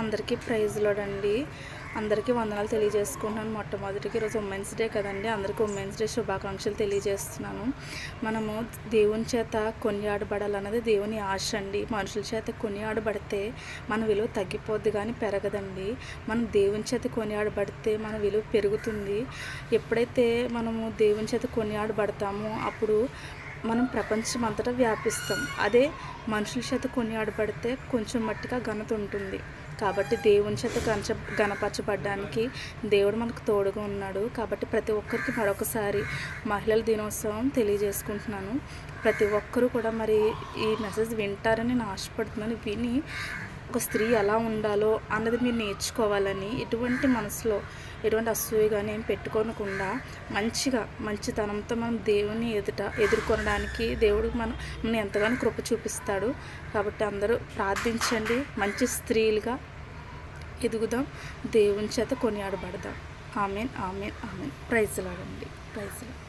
అందరికీ praise Lord అండి. అందరికీ వందనాలు తెలియజేసుకుంటున్నాను. మొట్టమొదటికి ఈరోజు ఉమెన్స్ డే కదండి. అందరికీ ఉమెన్స్ డే శుభాకాంక్షలు తెలియజేస్తున్నాను. మనము దేవుని చేత కొనియాడబడాలన్నది దేవుని ఆశ అండి. మనుషుల చేత కొనియాడబడితే మన విలువ తగ్గిపోద్ది కానీ పెరగదండి. మనం దేవుని చేత కొనియాడబడితే మన విలువ పెరుగుతుంది. ఎప్పుడైతే మనము దేవుని చేత కొనియాడబడతామో అప్పుడు మనం ప్రపంచం అంతటా వ్యాపిస్తాం. అదే మనుషుల చేత కొనియాడబడితే కొంచెం మట్టిగా ఘనత ఉంటుంది. కాబట్టి దేవుని చేత గణపరచబడడానికి దేవుడు మనకు తోడుగా ఉన్నాడు. కాబట్టి ప్రతి ఒక్కరికి మరొకసారి మహిళల దినోత్సవం తెలియజేసుకుంటున్నాను. ప్రతి ఒక్కరూ కూడా మరి ఈ మెసేజ్ వింటారని నేను ఆశపడుతున్నాను. విని ఒక స్త్రీ ఎలా ఉండాలో అన్నది మీరు నేర్చుకోవాలని, ఎటువంటి మనసులో ఎటువంటి అసూయ కానీ ఏం పెట్టుకోనకుండా మంచితనంతో మనం దేవుని ఎదుర్కొనడానికి దేవుడు మనం ఎంతగానో కృప చూపిస్తాడు. కాబట్టి అందరూ ప్రార్థించండి, మంచి స్త్రీలుగా ఎదుగుదాం, దేవుని చేత కొనియాడబడదాం. Amen amen amen. Praise Lord అండి. Praise lord.